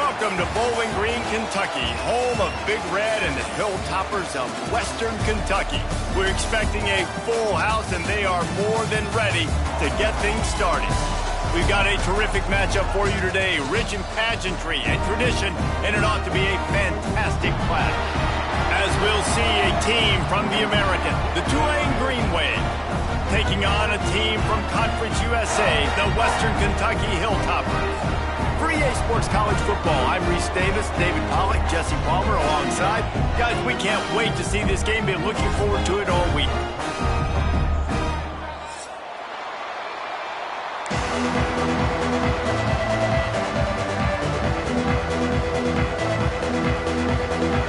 Welcome to Bowling Green, Kentucky, home of Big Red and the Hilltoppers of Western Kentucky. We're expecting a full house, and they are more than ready to get things started. We've got a terrific matchup for you today, rich in pageantry and tradition, and it ought to be a fantastic clash. As we'll see a team from the American, the Tulane Green Wave, taking on a team from Conference USA, the Western Kentucky Hilltoppers. For EA Sports College Football, I'm Reese Davis, David Pollack, Jesse Palmer alongside. Guys, we can't wait to see this game. Been looking forward to it all week.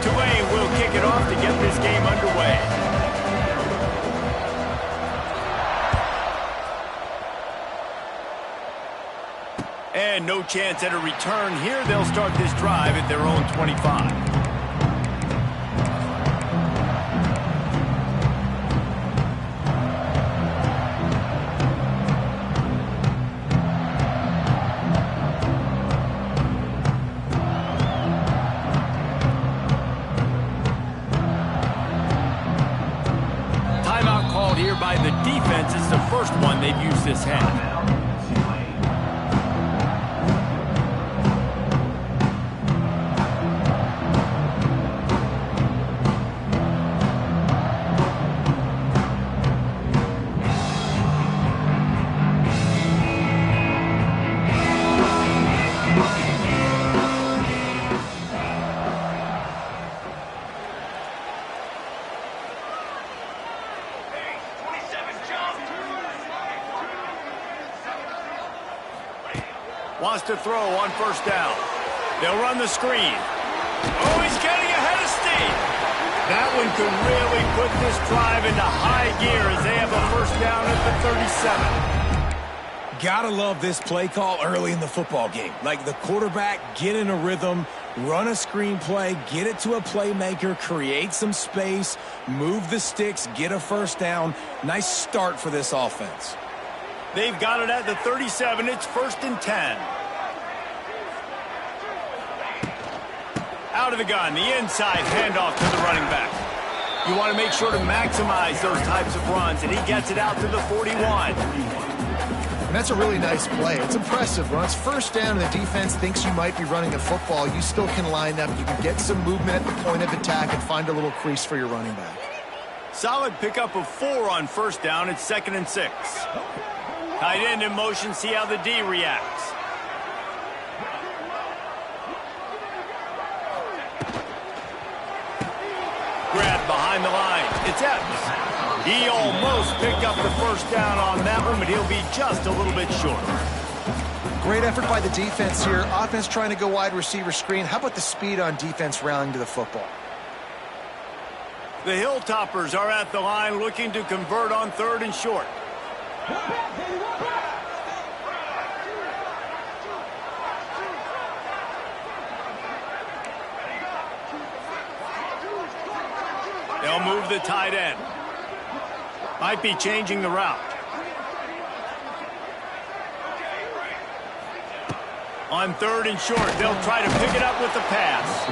Tulane will kick it off to get this game underway. And no chance at a return here. They'll start this drive at their own 25. Timeout called here by the defense. It's the first one they've used this half. Wants to throw on first down. They'll run the screen. Oh, he's getting ahead of steam. That one could really put this drive into high gear as they have a first down at the 37. Gotta love this play call early in the football game. Like the quarterback, get in a rhythm, run a screen play, get it to a playmaker, create some space, move the sticks, get a first down. Nice start for this offense. They've got it at the 37. It's 1st and 10. Out of the gun, the inside handoff to the running back. You want to make sure to maximize those types of runs, and he gets it out to the 41. And that's a really nice play. It's impressive. When it's first down and the defense thinks you might be running a football, you still can line up. You can get some movement at the point of attack and find a little crease for your running back. Solid pickup of 4 on first down. It's 2nd and 6. Tight end in motion, see how the D reacts. Grab behind the line. It's Epps. He almost picked up the first down on that one, but he'll be just a little bit short. Great effort by the defense here. Offense trying to go wide receiver screen. How about the speed on defense rallying to the football? The Hilltoppers are at the line looking to convert on 3rd and short. They'll move the tight end. Might be changing the route. On 3rd and short, they'll try to pick it up with the pass.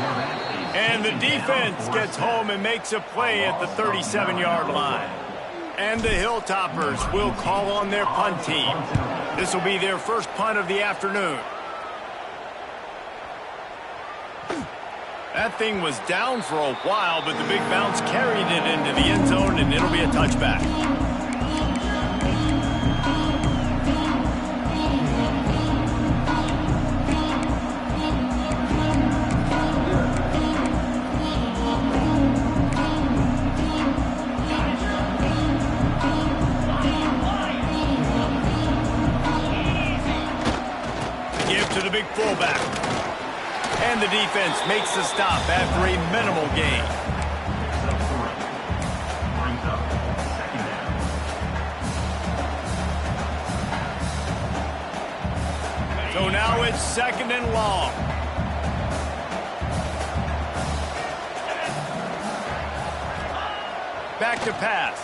And the defense gets home and makes a play at the 37-yard line. And the Hilltoppers will call on their punt team. This will be their first punt of the afternoon. That thing was down for a while, but the big bounce carried it into the end zone, and it'll be a touchback. Give to the big fullback. And the defense makes the stop after a minimal gain. So now it's 2nd and long. Back to pass.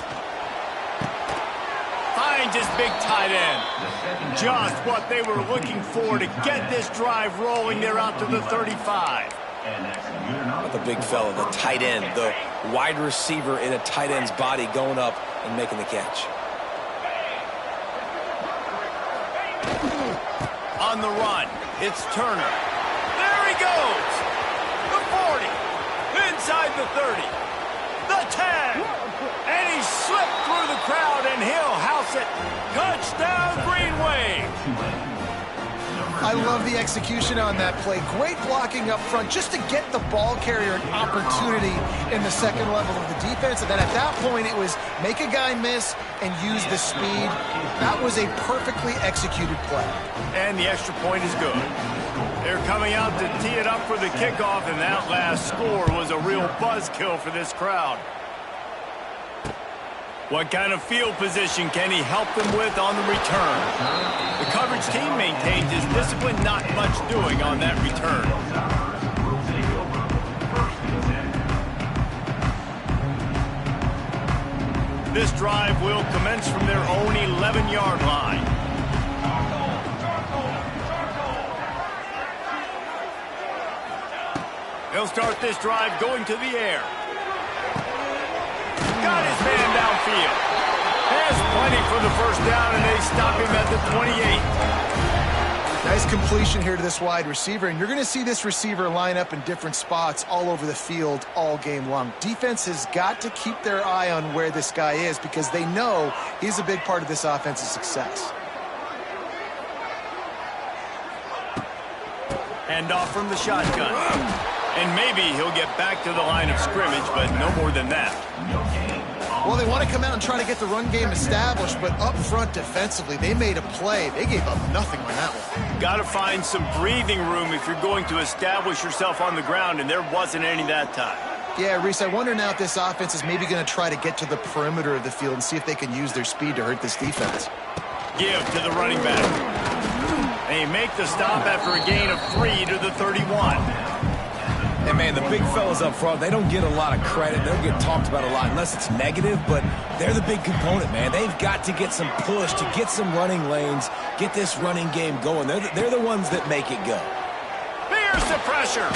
finds his big tight end. Just what they were looking for to get this drive rolling there out to the 35. Not the big fella, the tight end, the wide receiver in a tight end's body going up and making the catch. On the run, it's Turner. There he goes. The 40, inside the 30, the 10, and he slipped through the crowd and he'll house it. Touchdown, Green Wave. I love the execution on that play. Great blocking up front just to get the ball carrier an opportunity in the second level of the defense. And then at that point, it was make a guy miss and use the speed. That was a perfectly executed play. And the extra point is good. They're coming out to tee it up for the kickoff, and that last score was a real buzzkill for this crowd. What kind of field position can he help them with on the return? The coverage team maintains his discipline, not much doing on that return. This drive will commence from their own 11-yard line. They'll start this drive going to the air. Got his man downfield. Has plenty for the first down, and they stop him at the 28. Nice completion here to this wide receiver, and you're going to see this receiver line up in different spots all over the field all game long. Defense has got to keep their eye on where this guy is because they know he's a big part of this offense's success. Hand off from the shotgun. And maybe he'll get back to the line of scrimmage, but no more than that. Well, they want to come out and try to get the run game established, but up front defensively, they made a play. They gave up nothing on that one. Got to find some breathing room if you're going to establish yourself on the ground, and there wasn't any that time. Yeah, Reese, I wonder now if this offense is maybe going to try to get to the perimeter of the field and see if they can use their speed to hurt this defense. Give to the running back. They make the stop after a gain of 3 to the 31. And, man, the big fellas up front, they don't get a lot of credit. They don't get talked about a lot unless it's negative, but they're the big component, man. They've got to get some push, to get some running lanes, get this running game going. They're the ones that make it go. Here's the pressure.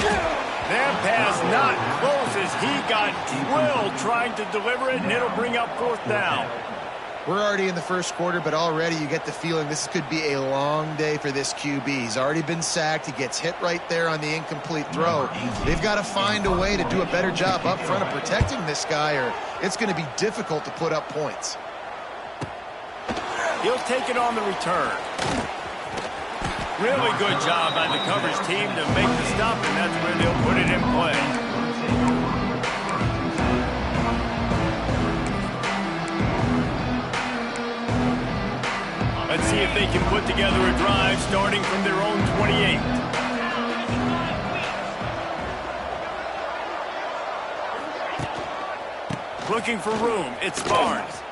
That pass not close as he got drilled trying to deliver it, and it'll bring up fourth down. We're already in the first quarter, but already you get the feeling this could be a long day for this QB. He's already been sacked. He gets hit right there on the incomplete throw. They've got to find a way to do a better job up front of protecting this guy, or it's going to be difficult to put up points. He'll take it on the return. Really good job by the coverage team to make the stop, and that's where they'll put it in play. Let's see if they can put together a drive starting from their own 28. Looking for room. It's Barnes.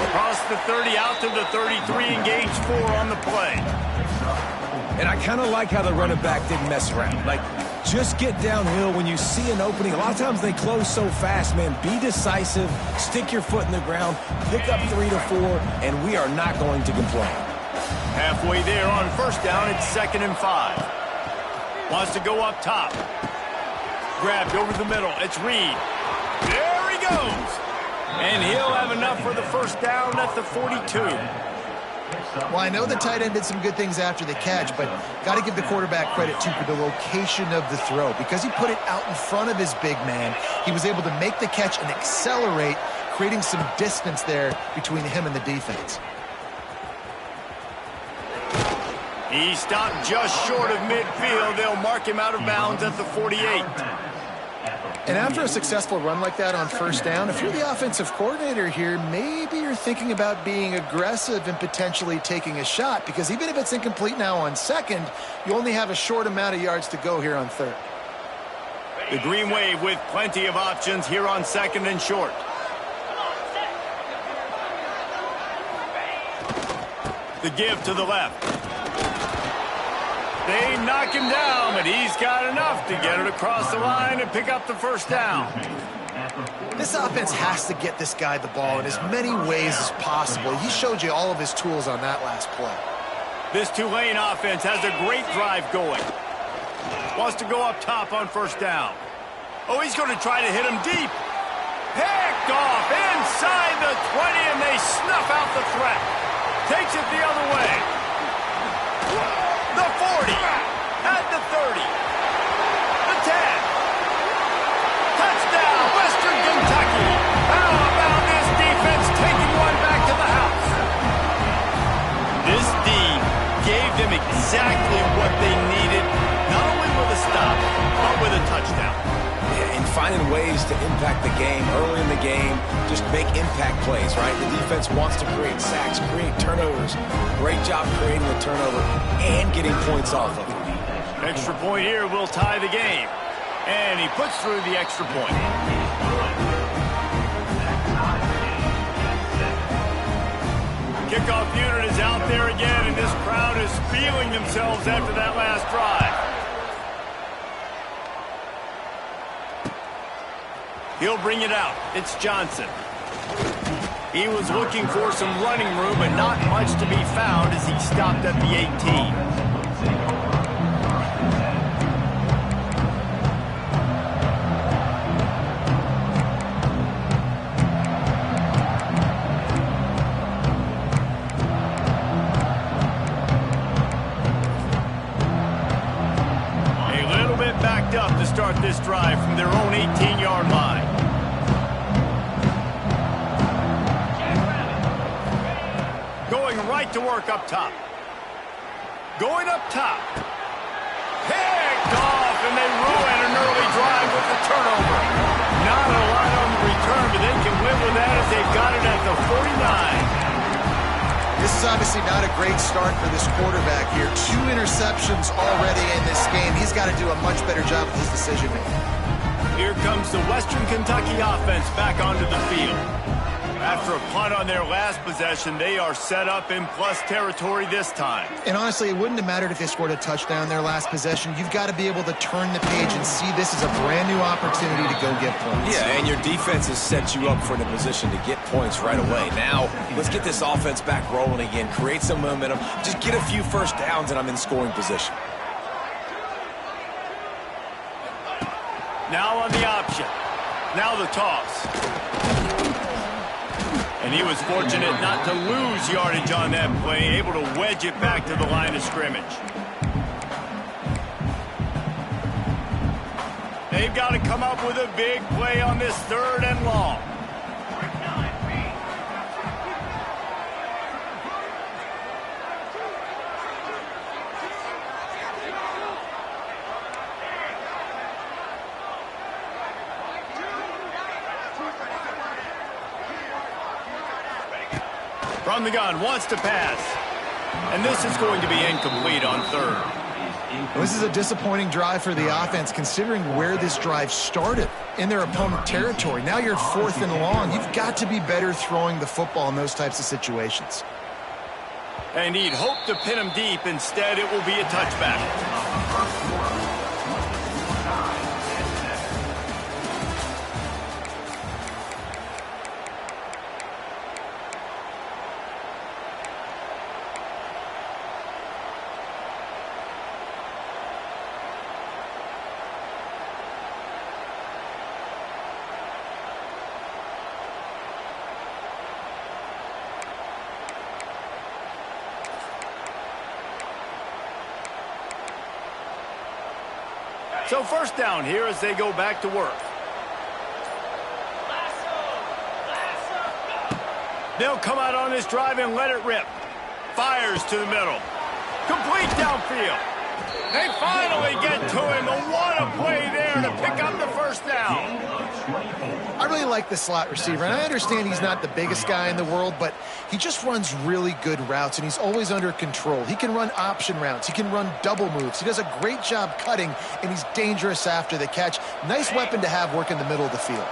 Across the 30 out to the 33, engage 4 on the play. And I kind of like how the running back didn't mess around. Like, just get downhill when you see an opening. A lot of times they close so fast, man. Be decisive, stick your foot in the ground, pick up 3 to 4, and we are not going to complain. Halfway there on first down, it's 2nd and 5. Wants to go up top. Grabbed over the middle. It's Reed. There he goes. And he'll have enough for the first down at the 42. Well, I know the tight end did some good things after the catch, but got to give the quarterback credit, too, for the location of the throw. Because he put it out in front of his big man, he was able to make the catch and accelerate, creating some distance there between him and the defense. He stopped just short of midfield. They'll mark him out of bounds at the 48. And after a successful run like that on first down, if you're the offensive coordinator here, maybe you're thinking about being aggressive and potentially taking a shot, because even if it's incomplete now on second, you only have a short amount of yards to go here on third. The Green Wave with plenty of options here on 2nd and short. The give to the left. They knock him down, but he's got enough to get it across the line and pick up the first down. This offense has to get this guy the ball in as many ways as possible. He showed you all of his tools on that last play. This Tulane offense has a great drive going. Wants to go up top on first down. Oh, he's going to try to hit him deep. Picked off inside the 20, and they snuff out the threat. Takes it the other way. The 40. At the 30. The 10. Touchdown, Western Kentucky. How about this defense taking one back to the house? This D gave them exactly what they needed, not only with a stop, but with a touchdown. And finding ways to impact the game early in the game, just make impact plays, right? The defense wants to create sacks, create turnovers. Great job creating the turnover and getting points off of it. Extra point here will tie the game. And he puts through the extra point. Kickoff unit is out there again, and this crowd is feeling themselves after that last drive. He'll bring it out. It's Johnson. He was looking for some running room, but not much to be found as he stopped at the 18. Up to start this drive from their own 18-yard line. Going right to work up top. Going up top. Picked off, and they ruin an early drive with the turnover. Not a lot on the return, but they can live with that as they've got it at the 49. This is obviously not a great start for this quarterback here. 2 interceptions already in this game. He's got to do a much better job with his decision-making. Here comes the Western Kentucky offense back onto the field. After a punt on their last possession, they are set up in plus territory this time. And honestly, it wouldn't have mattered if they scored a touchdown their last possession. You've got to be able to turn the page and see this as a brand new opportunity to go get points. Yeah, and your defense has set you up for the position to get points right away. Now, let's get this offense back rolling again, create some momentum, just get a few first downs, and I'm in scoring position. Now on the option. Now the toss. And he was fortunate not to lose yardage on that play, able to wedge it back to the line of scrimmage. They've got to come up with a big play on this 3rd and long. From the gun, wants to pass. And this is going to be incomplete on 3rd. This is a disappointing drive for the offense, considering where this drive started, in their opponent territory. Now you're 4th and long. You've got to be better throwing the football in those types of situations. And he'd hoped to pin him deep. Instead, it will be a touchback. So first down here as they go back to work. They'll come out on this drive and let it rip. Fires to the middle. Complete downfield. They finally get to him. And what a play there to pick up the first down. I really like the slot receiver, and I understand he's not the biggest guy in the world, but he just runs really good routes, and he's always under control. He can run option routes. He can run double moves. He does a great job cutting, and he's dangerous after the catch. Nice weapon to have work in the middle of the field.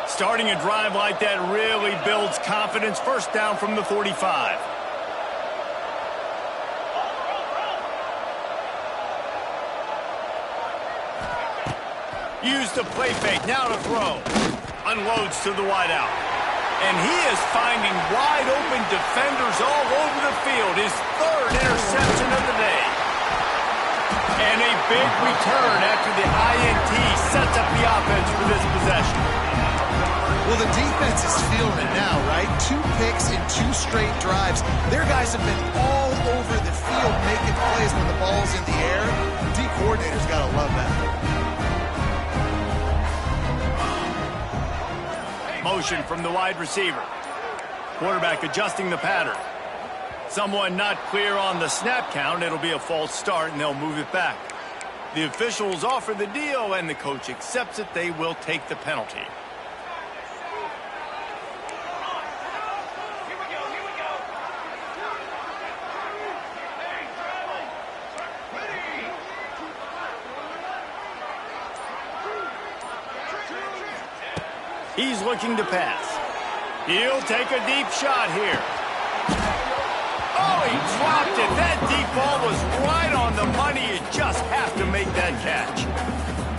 Starting a drive like that really builds confidence. First down from the 45. Use the play fake, now to throw. Unloads to the wideout. And he is finding wide open defenders all over the field. His third interception of the day. And a big return after the INT sets up the offense for this possession. Well, the defense is feeling it now, right? 2 picks in 2 straight drives. Their guys have been all over the field making plays when the ball's in the air. D coordinator's got to love that. Motion from the wide receiver. Quarterback adjusting the pattern. Someone not clear on the snap count. It'll be a false start, and they'll move it back. The officials offer the deal, and the coach accepts it. They will take the penalty. He's looking to pass. He'll take a deep shot here. Oh, he dropped it. That deep ball was right on the money. You just have to make that catch.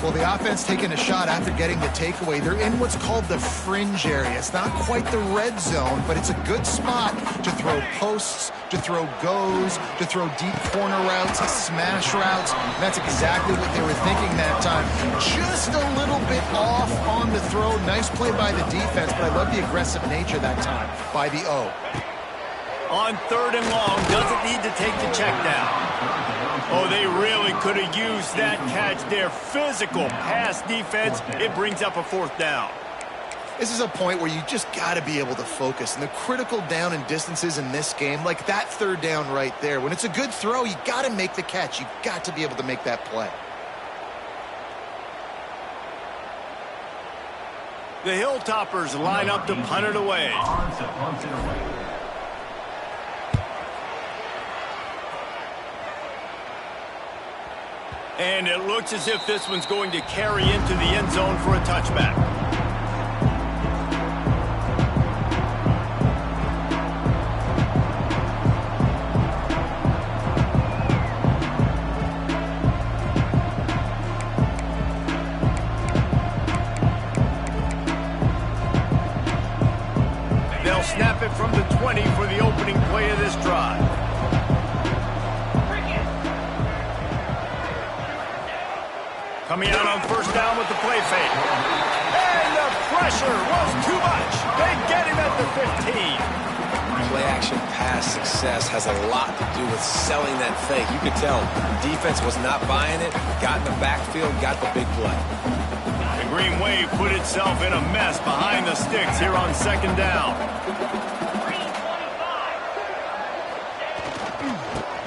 Well, the offense taking a shot after getting the takeaway. They're in what's called the fringe area. It's not quite the red zone, but it's a good spot to throw posts, to throw goes, to throw deep corner routes, smash routes. And that's exactly what they were thinking that time. Just a little bit off on the throw. Nice play by the defense, but I love the aggressive nature that time by the O. On 3rd and long, doesn't need to take the check down. Oh, they really could have used that catch there. Physical pass defense. It brings up a 4th down. This is a point where you just got to be able to focus. And the critical down and distances in this game, like that 3rd down right there, when it's a good throw, you got to make the catch. You've got to be able to make that play. The Hilltoppers line up to punt it away. And it looks as if this one's going to carry into the end zone for a touchback. They'll snap it from the 20 for the opening play of this drive. Coming out on 1st down with the play fake. And the pressure was too much. They get him at the 15. Play-action pass success has a lot to do with selling that fake. You could tell the defense was not buying it, got in the backfield, got the big play. The Green Wave put itself in a mess behind the sticks here on 2nd down.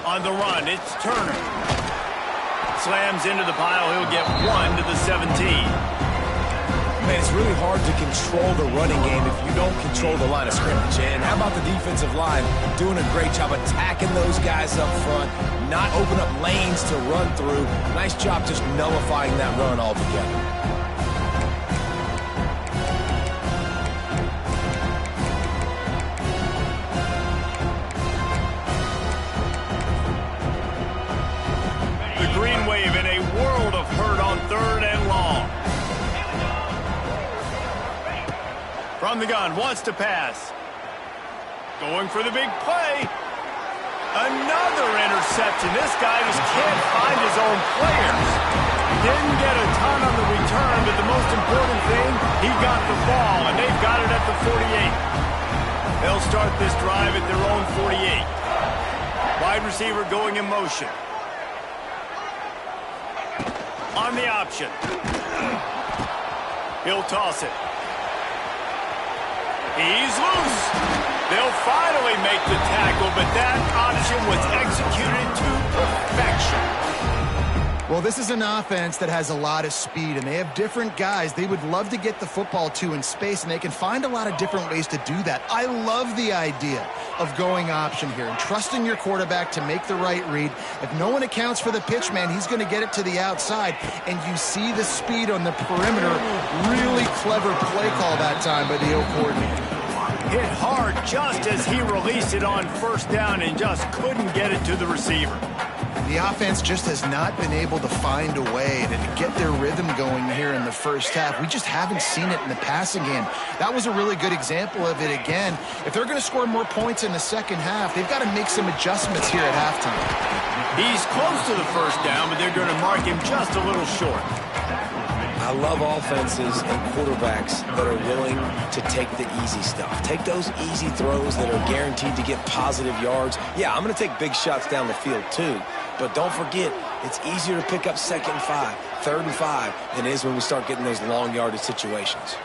On the run, it's Turner. Slams into the pile. He'll get 1 to the 17. Man, it's really hard to control the running game if you don't control the line of scrimmage. And how about the defensive line doing a great job attacking those guys up front, not open up lanes to run through. Nice job just nullifying that run altogether. Green Wave in a world of hurt on 3rd and long. From the gun, wants to pass. Going for the big play. Another interception. This guy just can't find his own players. Didn't get a ton on the return, but the most important thing, he got the ball, and they've got it at the 48. They'll start this drive at their own 48. Wide receiver going in motion. On the option. He'll toss it. He's loose. They'll finally make the tackle, but that option was executed to perfection. Well, this is an offense that has a lot of speed, and they have different guys they would love to get the football to in space, and they can find a lot of different ways to do that. I love the idea of going option here and trusting your quarterback to make the right read. If no one accounts for the pitch, man, he's going to get it to the outside, and you see the speed on the perimeter. Really clever play call that time by the O coordinator. Hit hard just as he released it on 1st down and just couldn't get it to the receiver. The offense just has not been able to find a way to get their rhythm going here in the first half. We just haven't seen it in the passing game. That was a really good example of it again. If they're going to score more points in the second half, they've got to make some adjustments here at halftime. He's close to the first down, but they're going to mark him just a little short. I love offenses and quarterbacks that are willing to take the easy stuff. Take those easy throws that are guaranteed to get positive yards. Yeah, I'm going to take big shots down the field too. But don't forget, it's easier to pick up 2nd and 5, 3rd and 5 than it is when we start getting those long yardage situations.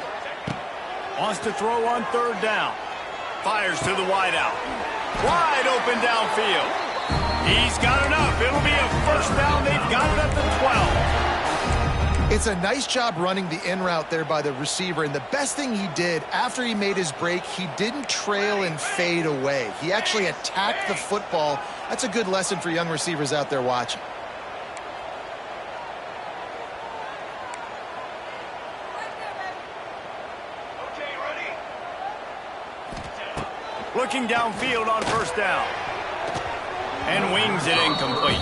Wants to throw on 3rd down. Fires to the wideout. Wide open downfield. He's got enough. It'll be a first down. They've got it at the 12. It's a nice job running the in route there by the receiver, and the best thing he did after he made his break, he didn't trail and fade away. He actually attacked the football. That's a good lesson for young receivers out there watching. Looking downfield on 1st down. And wings it incomplete.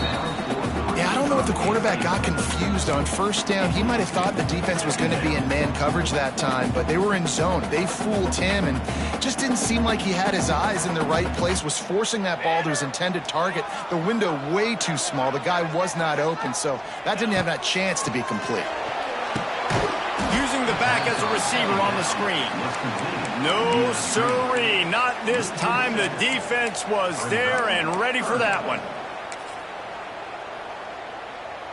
Yeah, I don't know if the quarterback got confused on 1st down. He might have thought the defense was going to be in man coverage that time, but they were in zone. They fooled him, and it just didn't seem like he had his eyes in the right place, was forcing that ball to his intended target. The window way too small. The guy was not open, so that didn't have that chance to be complete. Using the back as a receiver on the screen. No siree, not this time. The defense was there and ready for that one.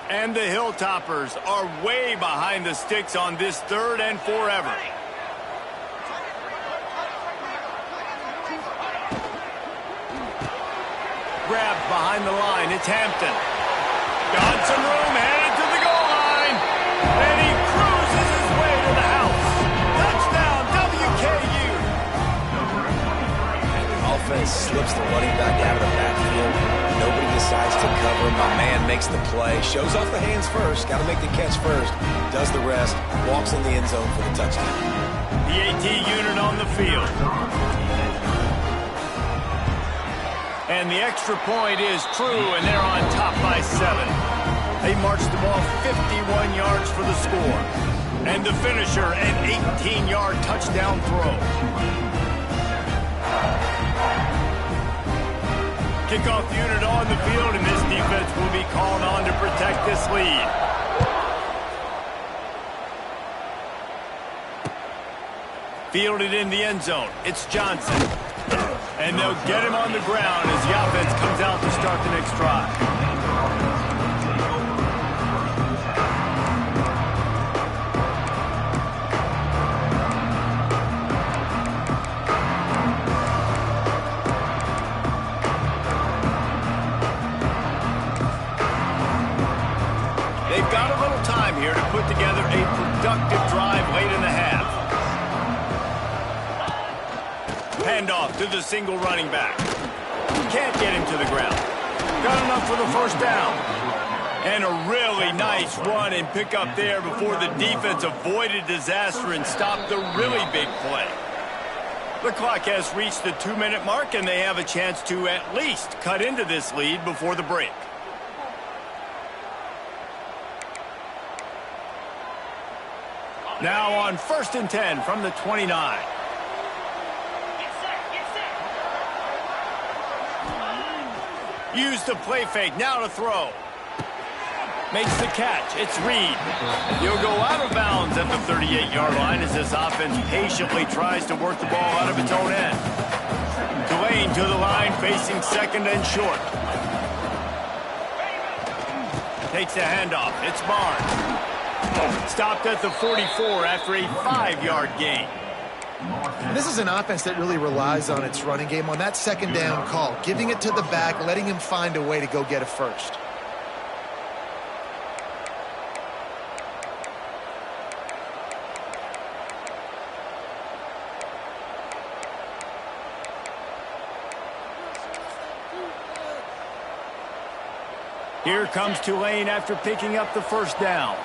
And the Hilltoppers are way behind the sticks on this 3rd and forever. Grabbed behind the line. It's Hampton. Got some room, headed to the goal line. And he cruises his way to the house. Touchdown, WKU. And the offense slips the running back out of the backfield. Nobody decides to cover. My man makes the play. Shows off the hands first. Got to make the catch first. Does the rest. Walks in the end zone for the touchdown. The AT unit on the field. And the extra point is true, and they're on top by 7. They march the ball 51 yards for the score. And the finisher, an 18-yard touchdown throw. Kickoff unit on the field, and this defense will be called on to protect this lead. Fielded in the end zone. It's Johnson. And they'll get him on the ground as the offense comes out to start the next drive. They've got a little time here to put together a productive drive late in the half. Handoff to the single running back. Can't get him to the ground. Got enough for the first down. And a really nice run and pick up there before the defense avoided disaster and stopped the really big play. The clock has reached the 2-minute mark, and they have a chance to at least cut into this lead before the break. Now on 1st and 10 from the 29. Use the play fake, now to throw. Makes the catch, it's Reed. He'll go out of bounds at the 38-yard line as this offense patiently tries to work the ball out of its own end. Delane to the line, facing 2nd and short. Takes the handoff, it's Barnes. Stopped at the 44 after a 5-yard gain. This is an offense that really relies on its running game on that 2nd down call, giving it to the back, letting him find a way to go get a first. Here comes Tulane after picking up the first down.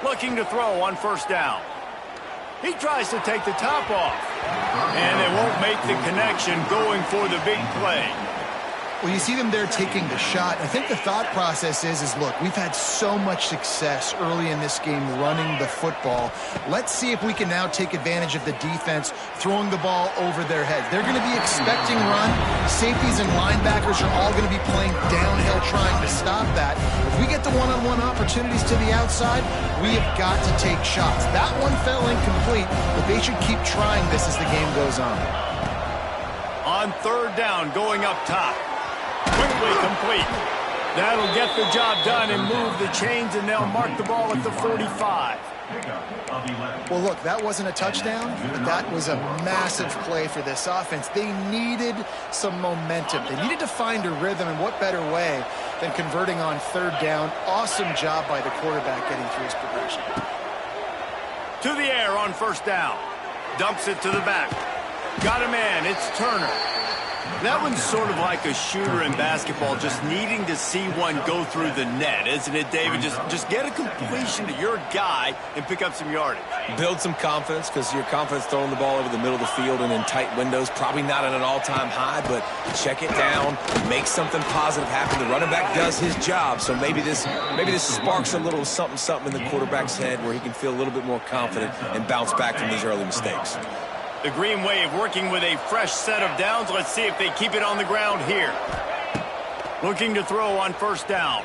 Looking to throw on 1st down. He tries to take the top off. And they won't make the connection going for the big play. Well, you see them there taking the shot. I think the thought process is look, we've had so much success early in this game running the football. Let's see if we can now take advantage of the defense throwing the ball over their heads. They're going to be expecting run. Safeties and linebackers are all going to be playing downhill trying to stop that. If we get the one-on-one opportunities to the outside, we have got to take shots. That one fell incomplete, but they should keep trying this as the game goes on. On third down, going up top. Quickly complete. That'll get the job done and move the chains, and they'll mark the ball at the 45. Well, look, that wasn't a touchdown, but that was a massive play for this offense. They needed some momentum. They needed to find a rhythm, and what better way than converting on third down. Awesome job by the quarterback getting through his progression. To the air on first down. Dumps it to the back. Got a man. It's Turner. That one's sort of like a shooter in basketball, just needing to see one go through the net, isn't it, David? Just get a completion to your guy and pick up some yardage. Build some confidence, because your confidence throwing the ball over the middle of the field and in tight windows, probably not at an all-time high, but check it down, make something positive happen. The running back does his job, so maybe this sparks a little something in the quarterback's head where he can feel a little bit more confident and bounce back from these early mistakes. The Green Wave working with a fresh set of downs. Let's see if they keep it on the ground here. Looking to throw on first down.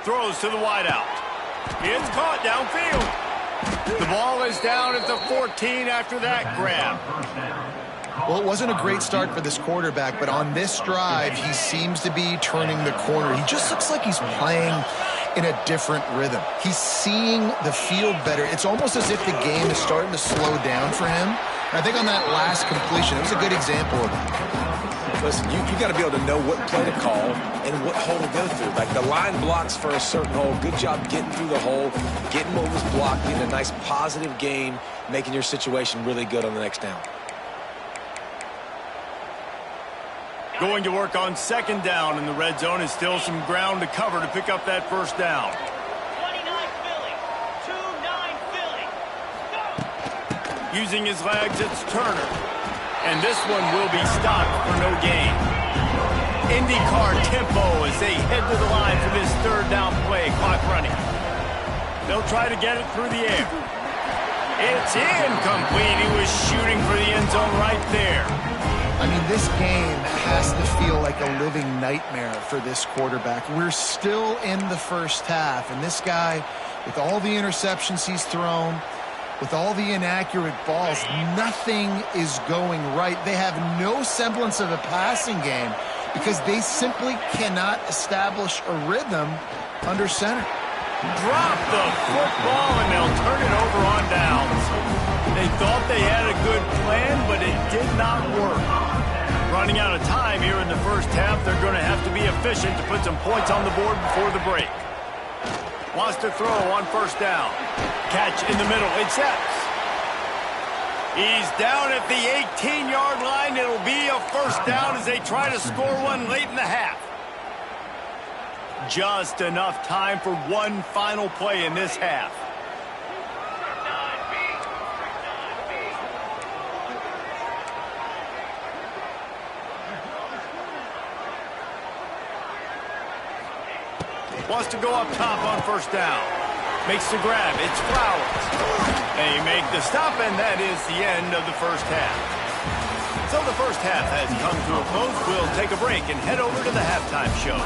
Throws to the wideout. It's caught downfield. The ball is down at the 14 after that grab. Well, it wasn't a great start for this quarterback, but on this drive, he seems to be turning the corner. He just looks like he's playing in a different rhythm. He's seeing the field better. It's almost as if the game is starting to slow down for him. And I think on that last completion, it was a good example of that. Listen, you got to be able to know what play to call and what hole to go through. Like the line blocks for a certain hole. Good job getting through the hole, getting what was blocked, getting a nice positive gain, making your situation really good on the next down. Going to work on second down in the red zone. Is still some ground to cover to pick up that first down. 29 Philly. 2-9 Philly. Using his legs, it's Turner. And this one will be stopped for no gain. IndyCar tempo as they head to the line for this third down play. Clock running. They'll try to get it through the air. It's incomplete. He was shooting for the end zone right there. I mean, this game has to feel like a living nightmare for this quarterback. We're still in the first half, and this guy, with all the interceptions he's thrown, with all the inaccurate balls, nothing is going right. They have no semblance of a passing game because they simply cannot establish a rhythm under center. Drop the football, and they'll turn it over on downs. They thought they had a good plan, but it did not work. Running out of time here in the first half, they're going to have to be efficient to put some points on the board before the break. Wants to throw on first down. Catch in the middle. It's Epps. He's down at the 18-yard line. It'll be a first down as they try to score one late in the half. Just enough time for one final play in this half. Wants to go up top on first down. Makes the grab. It's Flowers. They make the stop, and that is the end of the first half. So the first half has come to a close. We'll take a break and head over to the halftime show.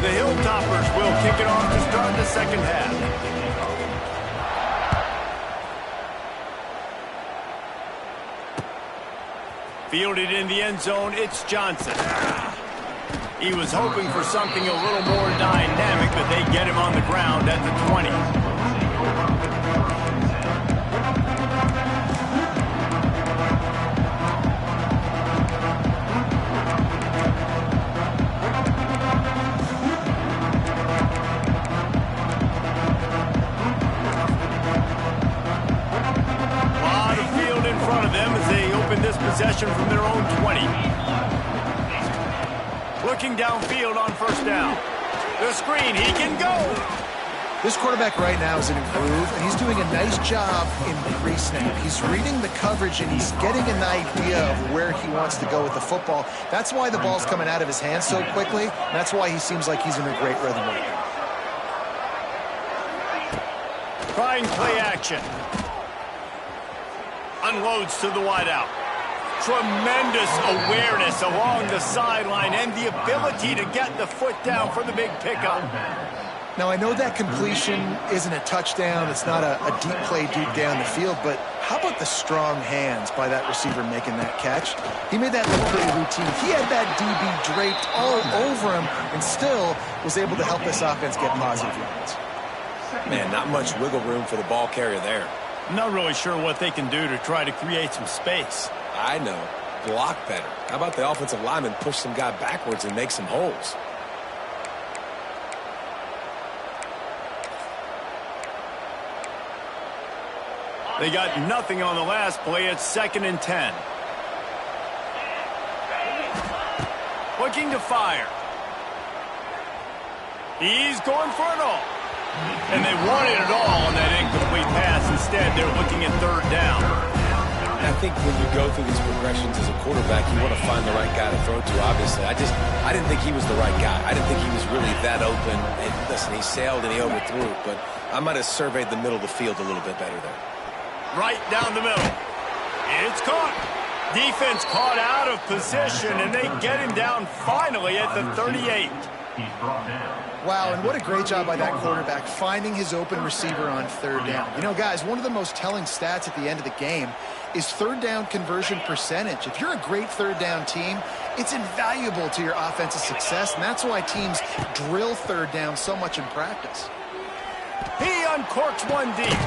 The Hilltoppers will kick it off to start the second half. Fielded in the end zone, it's Johnson. He was hoping for something a little more dynamic, but they get him on the ground at the 20. possession from their own 20. Looking downfield on first down. The screen, he can go. This quarterback right now is in a groove, and he's doing a nice job in pre-snap. He's reading the coverage, and he's getting an idea of where he wants to go with the football. That's why the ball's coming out of his hands so quickly, and that's why he seems like he's in a great rhythm right now. Trying play action. Unloads to the wideout. Tremendous awareness along the sideline and the ability to get the foot down for the big pickup. Now, I know that completion isn't a touchdown. It's not a deep play deep down the field, but how about the strong hands by that receiver making that catch? He made that look pretty routine. He had that DB draped all over him and still was able to help this offense get positive yards. Man, not much wiggle room for the ball carrier there. I'm not really sure what they can do to try to create some space. I know. Block better. How about the offensive lineman push some guy backwards and make some holes? They got nothing on the last play. It's 2nd and 10. Looking to fire. He's going for it all. And they wanted it all on that incomplete pass. Instead, they're looking at 3rd down. I think when you go through these progressions as a quarterback, you want to find the right guy to throw to, obviously. I didn't think he was the right guy. I didn't think he was really that open. And listen, he sailed and he overthrew it, but I might have surveyed the middle of the field a little bit better there. Right down the middle. It's caught. Defense caught out of position, and they get him down finally at the 38. Wow, and what a great job by that quarterback finding his open receiver on 3rd down. You know, guys, one of the most telling stats at the end of the game is 3rd down conversion percentage. If you're a great 3rd down team, it's invaluable to your offensive success, and that's why teams drill 3rd down so much in practice. He uncorks one deep.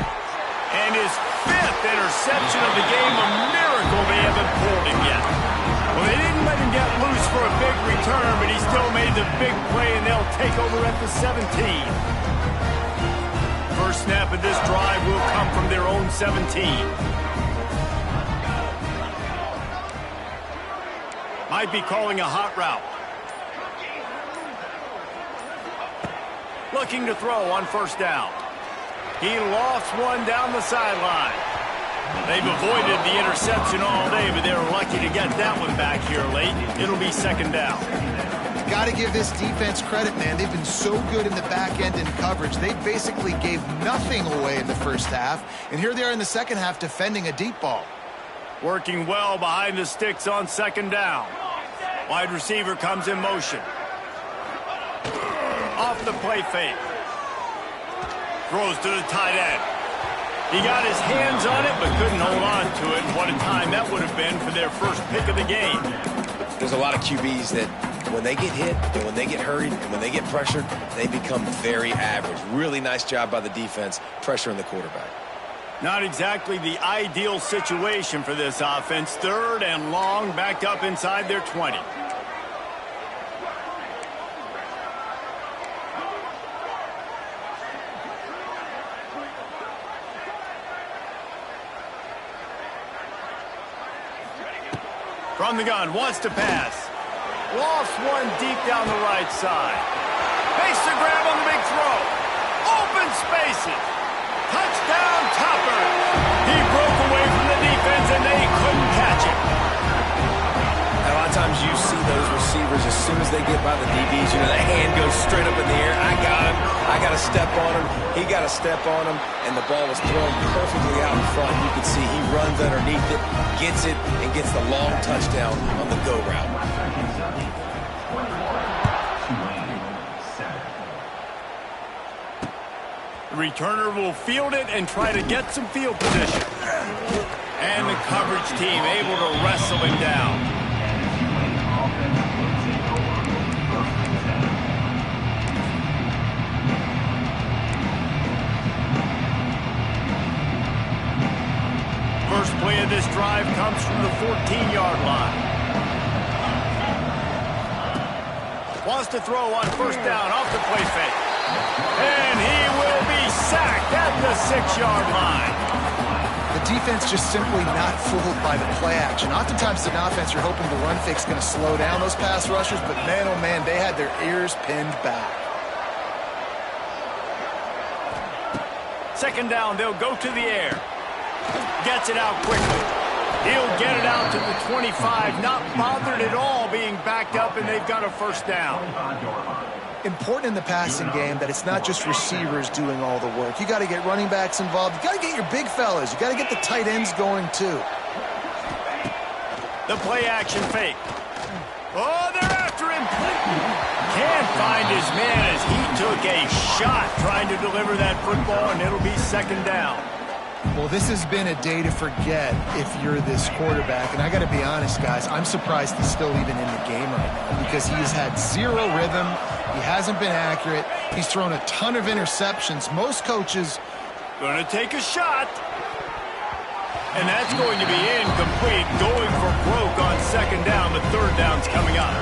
And his 5th interception of the game, a miracle they haven't pulled him yet. Well, they didn't let him get loose for a big return, but he still made the big play, and they'll take over at the 17. First snap of this drive will come from their own 17. Might be calling a hot route. Looking to throw on first down. He lost one down the sideline. They've avoided the interception all day, but they're lucky to get that one back here late. It'll be 2nd down. Got to give this defense credit, man. They've been so good in the back end in coverage. They basically gave nothing away in the first half, and here they are in the second half defending a deep ball. Working well behind the sticks on 2nd down. Wide receiver comes in motion. Off the play fake. Throws to the tight end. He got his hands on it, but couldn't hold on to it. What a time that would have been for their first pick of the game. There's a lot of QBs that when they get hit and when they get hurried and when they get pressured, they become very average. Really nice job by the defense pressuring the quarterback. Not exactly the ideal situation for this offense. 3rd and long, backed up inside their 20. From the gun, wants to pass. Lost one deep down the right side. Makes the grab on the big throw. Open spaces. Touchdown, Topper. He broke away from the defense, and they couldn't catch him. A lot of times you see those receivers, as soon as they get by the DBs, you know, that hand goes straight up in the air. I got him. I got to step on him. He got to step on him, and the ball was thrown perfectly out in front. You can see he runs underneath it, gets it, and gets the long touchdown on the go route. The returner will field it and try to get some field position. And the coverage team able to wrestle him down. First play of this drive comes from the 14-yard line. Wants to throw on first down off the play fake. And he will be sacked at the 6-yard line. The defense just simply not fooled by the play action. Oftentimes in offense, you're hoping the run fake's going to slow down those pass rushers, but man, oh man, they had their ears pinned back. Second down, they'll go to the air. Gets it out quickly. He'll get it out to the 25, not bothered at all being backed up, and they've got a first down. Important in the passing game that it's not just receivers doing all the work. You got to get running backs involved. You got to get your big fellas. You got to get the tight ends going too. The play action fake. Oh, they're after him. Can't find his man as he took a shot trying to deliver that football, and it'll be second down. Well, this has been a day to forget if you're this quarterback. And I got to be honest, guys, I'm surprised he's still even in the game right now because he has had zero rhythm. He hasn't been accurate. He's thrown a ton of interceptions. Most coaches... Going to take a shot. And that's going to be incomplete. Going for broke on second down. The third down's coming up.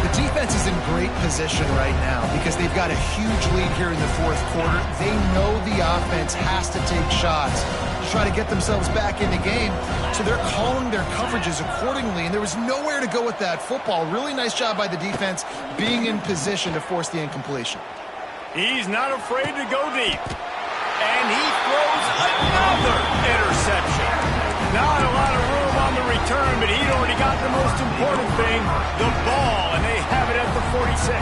The defense is in great position right now because they've got a huge lead here in the fourth quarter. They know the offense has to take shots to try to get themselves back in the game. So they're calling their coverages accordingly, and there was nowhere to go with that football. Really nice job by the defense being in position to force the incompletion. He's not afraid to go deep. And he throws another interception. Not a lot of room on the return, but he'd already got the most important thing, the ball, and they have it at the 46.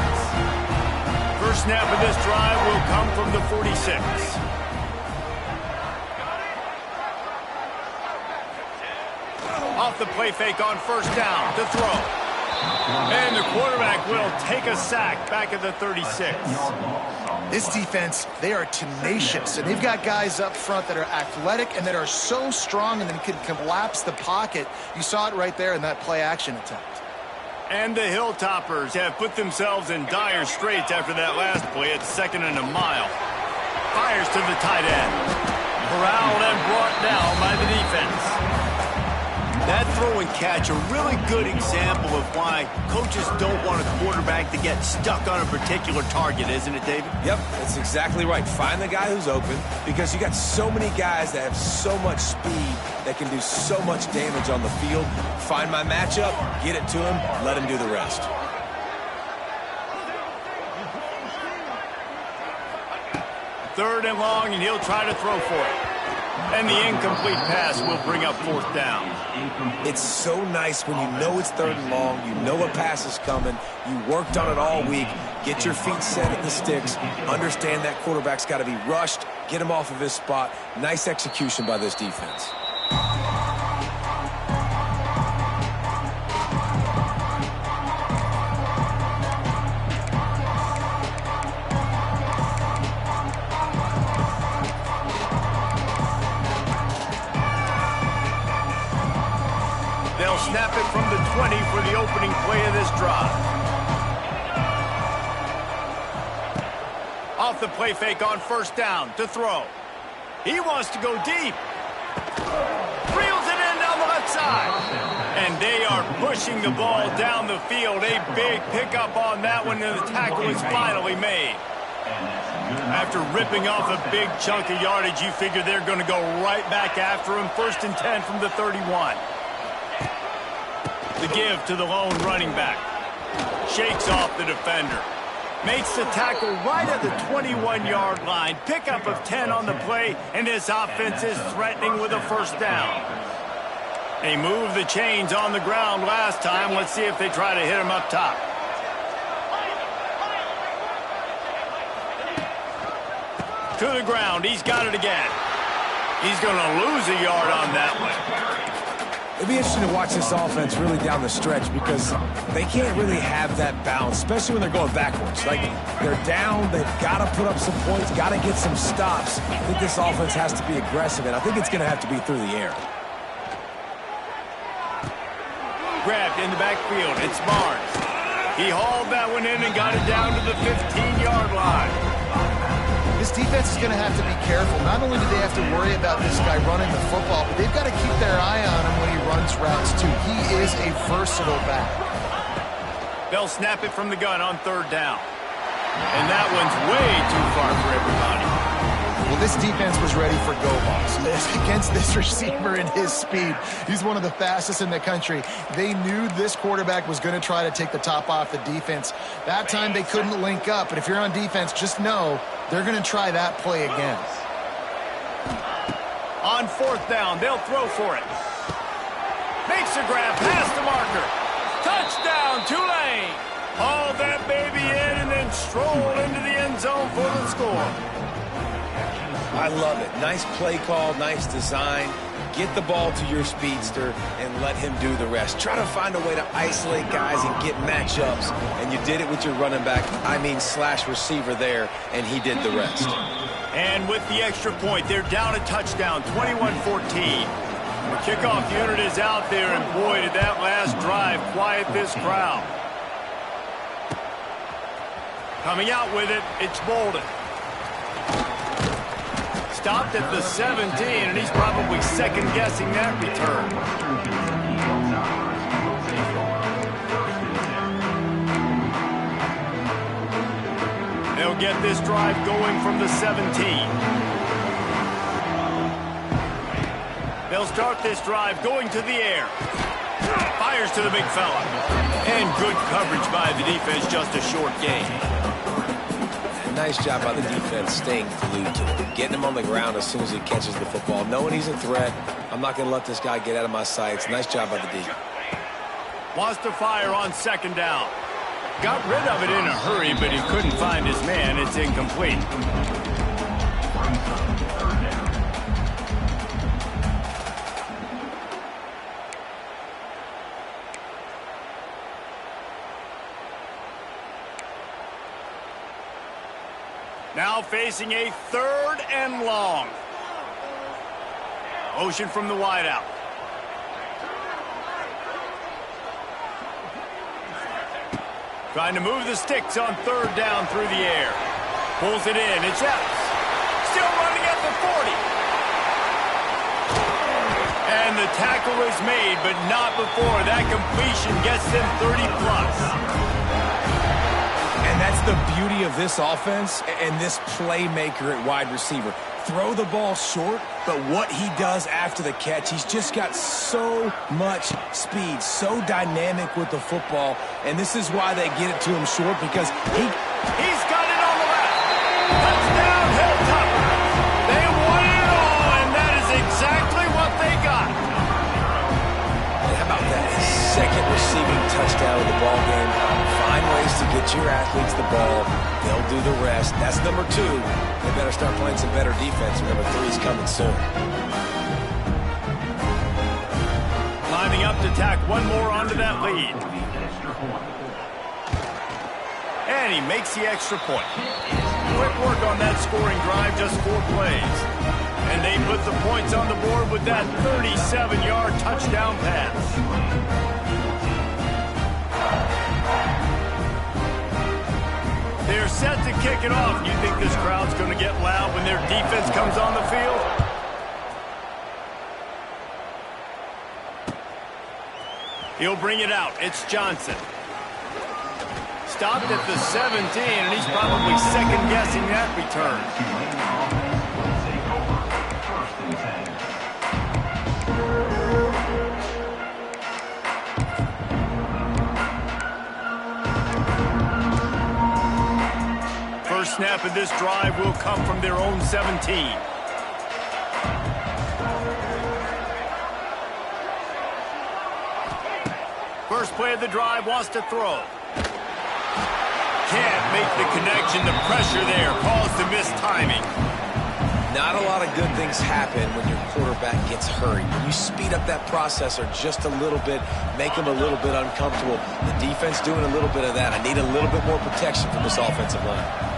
First snap of this drive will come from the 46. Off the play fake on first down to throw. And the quarterback will take a sack back at the 36. This defense, they are tenacious, and they've got guys up front that are athletic and that are so strong and then can collapse the pocket. You saw it right there in that play-action attempt. And the Hilltoppers have put themselves in dire straits after that last play at second and a mile. Fires to the tight end. Corralled and brought down by the defense. That throw and catch, a really good example of why coaches don't want a quarterback to get stuck on a particular target, isn't it, David? Yep, that's exactly right. Find the guy who's open because you got so many guys that have so much speed that can do so much damage on the field. Find my matchup, get it to him, let him do the rest. Third and long, and he'll try to throw for it. And the incomplete pass will bring up fourth down. It's so nice when you know it's third and long, you know a pass is coming, you worked on it all week, get your feet set at the sticks, understand that quarterback's got to be rushed, get him off of his spot. Nice execution by this defense. They'll snap it from the 20 for the opening play of this drive. Off the play fake on first down to throw. He wants to go deep. Reels it in down the left side. And they are pushing the ball down the field. A big pickup on that one, and the tackle is finally made. After ripping off a big chunk of yardage, you figure they're going to go right back after him. First and 10 from the 31. The give to the lone running back. Shakes off the defender. Makes the tackle right at the 21-yard line. Pickup of 10 on the play, and this offense is threatening with a first down. They moved the chains on the ground last time. Let's see if they try to hit him up top. To the ground. He's got it again. He's going to lose a yard on that one. It'd be interesting to watch this offense really down the stretch because they can't really have that balance, especially when they're going backwards. Like, they're down, they've got to put up some points, got to get some stops. I think this offense has to be aggressive, and I think it's going to have to be through the air. Grabbed in the backfield. It's Barnes. He hauled that one in and got it down to the 15-yard line. This defense is going to have to be careful. Not only do they have to worry about this guy running the football, but they've got to keep their eye on him when he runs routes, too. He is a versatile back. They'll snap it from the gun on third down. And that one's way too far for everybody. Well, This defense was ready for go balls. Against this receiver and his speed, he's one of the fastest in the country. They knew this quarterback was going to try to take the top off the defense. That time they couldn't link up, but if you're on defense, just know they're going to try that play again. On fourth down, they'll throw for it. Makes a grab past the marker. Touchdown, Tulane. Haul that baby in and then stroll into the end zone for the score. I love it. Nice play call, nice design. Get the ball to your speedster and let him do the rest. Try to find a way to isolate guys and get matchups, and you did it with your running back, slash receiver there, and he did the rest. And with the extra point, they're down a touchdown, 21-14. The kickoff unit is out there, and boy, did that last drive quiet this crowd. Coming out with it, it's Bolden. Stopped at the 17, and he's probably second-guessing that return. They'll get this drive going from the 17. They'll start this drive going to the air. Fires to the big fella. And good coverage by the defense, just a short gain. Nice job by the defense staying glued to him, getting him on the ground as soon as he catches the football, knowing he's a threat. I'm not going to let this guy get out of my sights. Nice job by the D. Wants to fire on second down. Got rid of it in a hurry, but he couldn't find his man. It's incomplete. Now facing a third and long. Motion from the wideout. Trying to move the sticks on third down through the air. Pulls it in. It's Epps. Still running at the 40. And the tackle is made, but not before. That completion gets them 30+. And that's the beauty of this offense and this playmaker at wide receiver. Throw the ball short, but what he does after the catch, he's just got so much speed, so dynamic with the football, and this is why they get it to him short, because he's got it on the left. Touchdown, Hilltopper. They won it all, and that is exactly what they got. And how about that second receiving touchdown of the ball game? Find ways to get your athletes the ball. They'll do the rest. That's number 2. They better start playing some better defense. Number 3 is coming soon. Lining up to tack one more onto that lead. And he makes the extra point. Quick work on that scoring drive, just 4 plays. And they put the points on the board with that 37-yard touchdown pass. They're set to kick it off. You think this crowd's going to get loud when their defense comes on the field? He'll bring it out. It's Johnson. Stopped at the 17, and he's probably second-guessing that return. First snap of this drive will come from their own 17. First play of the drive, wants to throw. Can't make the connection. The pressure there caused the missed timing. Not a lot of good things happen when your quarterback gets hurried. When you speed up that processor just a little bit, make him a little bit uncomfortable. The defense doing a little bit of that. I need a little bit more protection from this offensive line.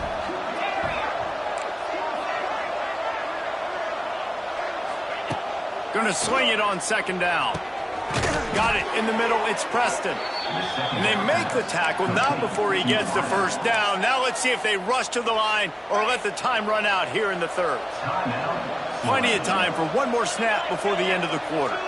Going to swing it on second down. Got it in the middle. It's Preston. And they make the tackle, not before he gets the first down. Now let's see if they rush to the line or let the time run out here in the third. Plenty of time for one more snap before the end of the quarter.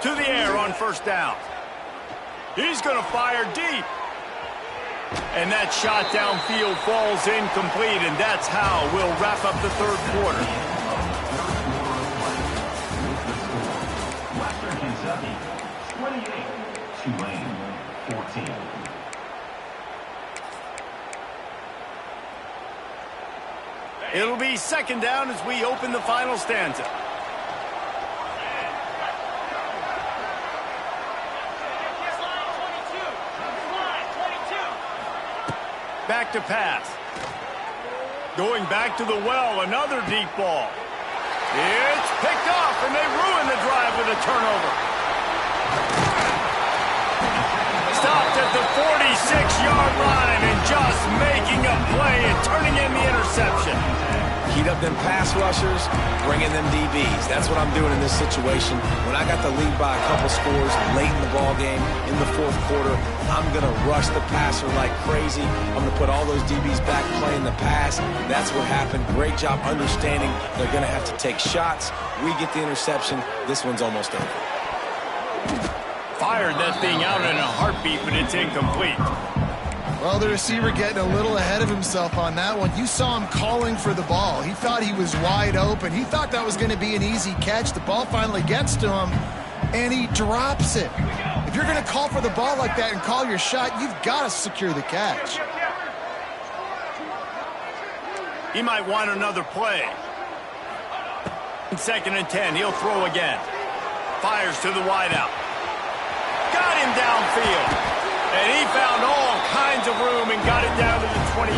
To the air on first down. He's going to fire deep. And that shot downfield falls incomplete, and that's how we'll wrap up the third quarter. Western Kentucky, 28, Tulane, 14. It'll be second down as we open the final stanza. Back to pass. Going back to the well, another deep ball. It's picked off, and they ruin the drive with a turnover. Stopped at the 46-yard line and just making a play and turning in the interception. Heat up them pass rushers, bring in them DBs. That's what I'm doing in this situation. When I got the lead by a couple scores late in the ball game, in the fourth quarter, I'm going to rush the passer like crazy. I'm going to put all those DBs back playing the pass. That's what happened. Great job understanding they're going to have to take shots. We get the interception. This one's almost over. Fired that thing out in a heartbeat, but it's incomplete. Well, the receiver getting a little ahead of himself on that one. You saw him calling for the ball. He thought he was wide open. He thought that was going to be an easy catch. The ball finally gets to him, and he drops it. If you're going to call for the ball like that and call your shot, you've got to secure the catch. He might want another play. Second and 10, he'll throw again. Fires to the wideout. Got him downfield. And he found all kinds of room and got it down to the 28.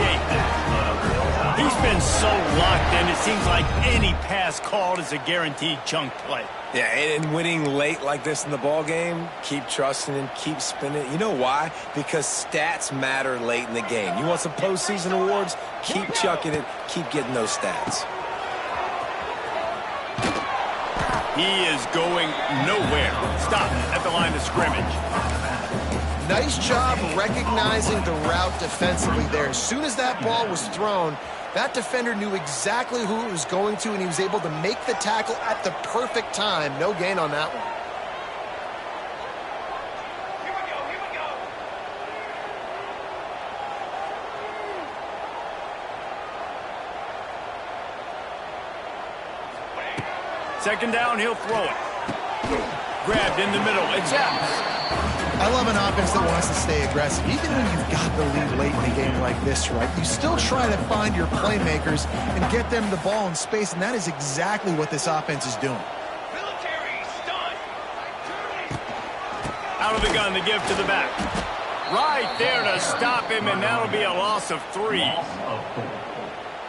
He's been so locked in, it seems like any pass called is a guaranteed chunk play. Yeah, and winning late like this in the ball game, keep trusting and keep spinning. You know why? Because stats matter late in the game. You want some postseason awards? Keep chucking it. Keep getting those stats. He is going nowhere. Stop at the line of scrimmage. Nice job recognizing the route defensively there. As soon as that ball was thrown, that defender knew exactly who it was going to, and he was able to make the tackle at the perfect time. No gain on that one. Second down, he'll throw it. Grabbed in the middle. It's out. I love an offense that wants to stay aggressive. Even when you've got the lead late in a game like this, right, you still try to find your playmakers and get them the ball in space, and that is exactly what this offense is doing. Out of the gun to give to the back. Right there to stop him, and that'll be a loss of 3.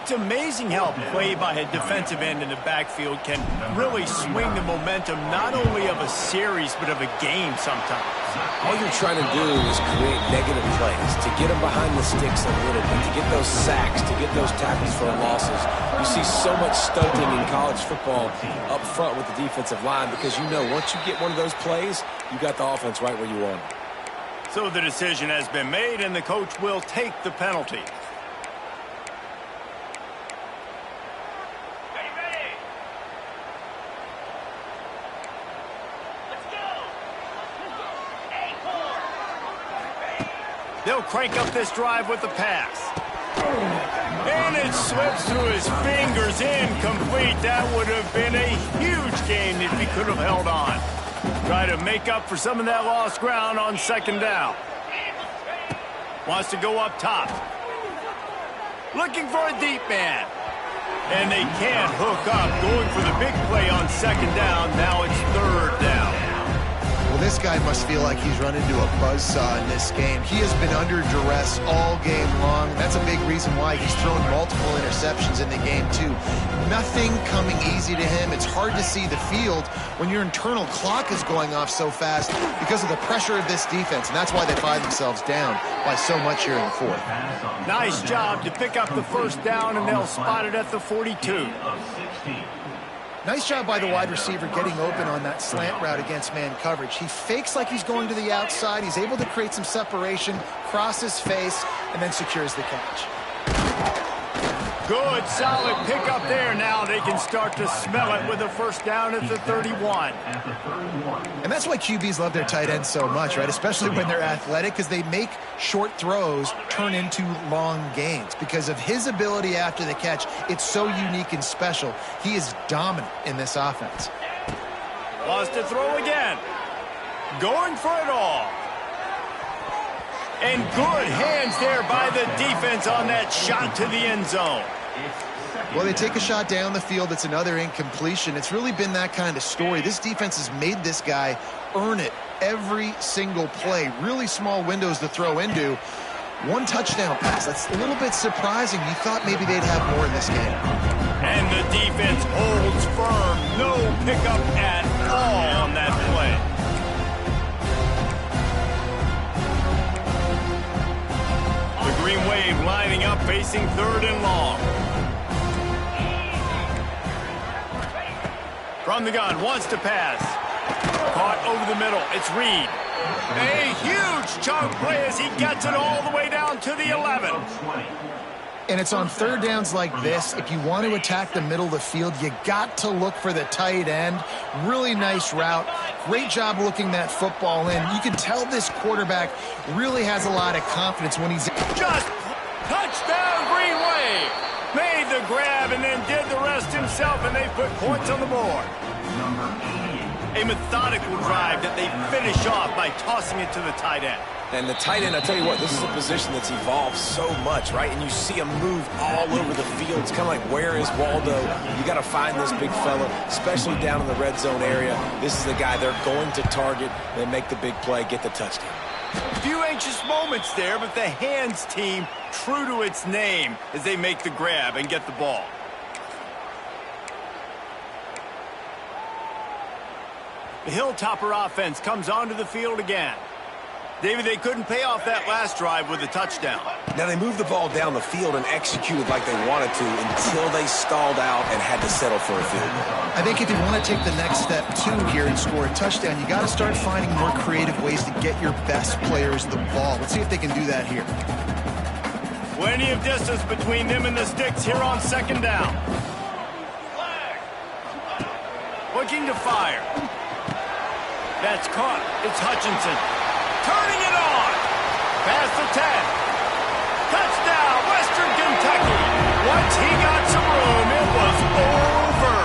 It's amazing how play by a defensive end in the backfield can really swing the momentum not only of a series but of a game sometimes. All you're trying to do is create negative plays, to get them behind the sticks a little bit, to get those sacks, to get those tackles for losses. You see so much stunting in college football up front with the defensive line because you know once you get one of those plays, you got the offense right where you want it. So the decision has been made, and the coach will take the penalty. They'll crank up this drive with the pass. And it slips through his fingers, incomplete. That would have been a huge gain if he could have held on. Try to make up for some of that lost ground on second down. Wants to go up top. Looking for a deep man. And they can't hook up. Going for the big play on second down. Now it's third down. Well, this guy must feel like he's run into a buzzsaw in this game. He has been under duress all game long. That's a big reason why he's thrown multiple interceptions in the game, too. Nothing coming easy to him. It's hard to see the field when your internal clock is going off so fast because of the pressure of this defense, and that's why they find themselves down by so much here in the fourth. Nice job to pick up the first down, and they'll spot it at the 42. Nice job by the wide receiver getting open on that slant route against man coverage. He fakes like he's going to the outside. He's able to create some separation, cross his face, and then secures the catch. Good, solid pickup there. Now they can start to smell it with a first down at the 31. And that's why QBs love their tight ends so much, right? Especially when they're athletic, because they make short throws turn into long gains. Because of his ability after the catch, it's so unique and special. He is dominant in this offense. Lost to throw again. Going for it all. And good hands there by the defense on that shot to the end zone. Well, they take a shot down the field. It's another incompletion. It's really been that kind of story. This defense has made this guy earn it every single play. Really small windows to throw into. One touchdown pass. That's a little bit surprising. You thought maybe they'd have more in this game. And the defense holds firm. No pickup at all on that play. The Green Wave lining up, facing 3rd and long. From the gun, wants to pass. Caught over the middle. It's Reed. A huge chunk play as he gets it all the way down to the 11. And it's on 3rd downs like this. If you want to attack the middle of the field, you got to look for the tight end. Really nice route. Great job looking that football in. You can tell this quarterback really has a lot of confidence when he's... Just touchdown, Green Wave. Made the grab and then did the rest himself, and they put points on the board. A methodical drive that they finish off by tossing it to the tight end. And the tight end, I tell you what, this is a position that's evolved so much, right? And you see him move all over the field. It's kind of like, where is Waldo? You got to find this big fella, especially down in the red zone area. This is the guy they're going to target. They make the big play, get the touchdown. A few anxious moments there, but the hands team true to its name as they make the grab and get the ball. The Hilltopper offense comes onto the field again. David, they couldn't pay off that last drive with a touchdown. Now, they moved the ball down the field and executed like they wanted to until they stalled out and had to settle for a field goal. I think if you want to take the next step, too, here and score a touchdown, you got to start finding more creative ways to get your best players the ball. Let's see if they can do that here. Plenty of distance between them and the sticks here on 2nd down. Looking to fire. That's caught. It's Hutchinson. Turning it on. Past the 10. Touchdown, Western Kentucky. Once he got some room, it was over.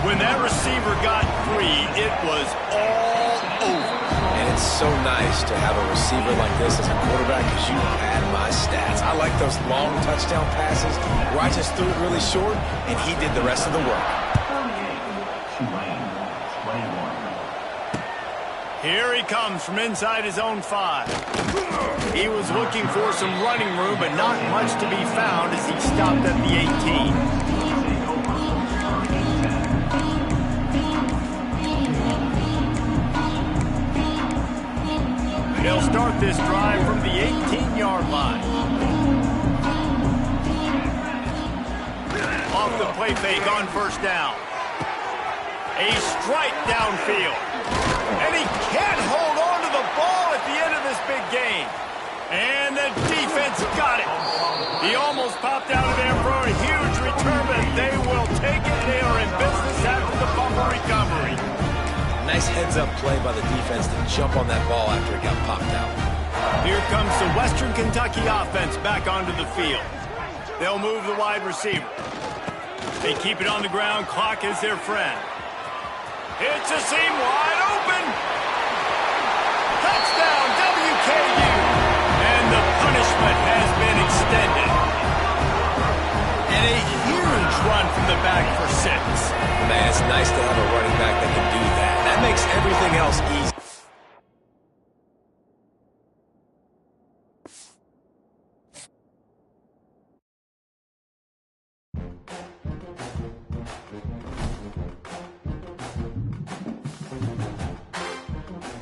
When that receiver got free, it was all over. And it's so nice to have a receiver like this as a quarterback because you had my stats. I like those long touchdown passes where I just threw it really short and he did the rest of the work. Here he comes from inside his own 5. He was looking for some running room, but not much to be found as he stopped at the 18. They'll start this drive from the 18-yard line. Off the play fake on 1st down. A strike downfield. And he can't hold on to the ball at the end of this big game. And the defense got it. He almost popped out of there for a huge return, but they will take it. They are in business after the fumble recovery. Nice heads-up play by the defense to jump on that ball after it got popped out. Here comes the Western Kentucky offense back onto the field. They'll move the wide receiver. They keep it on the ground. Clock is their friend. It's a seam wide open. Touchdown, WKU. And the punishment has been extended. And a huge run from the back for 6. Man, it's nice to have a running back that can do that. That makes everything else easy.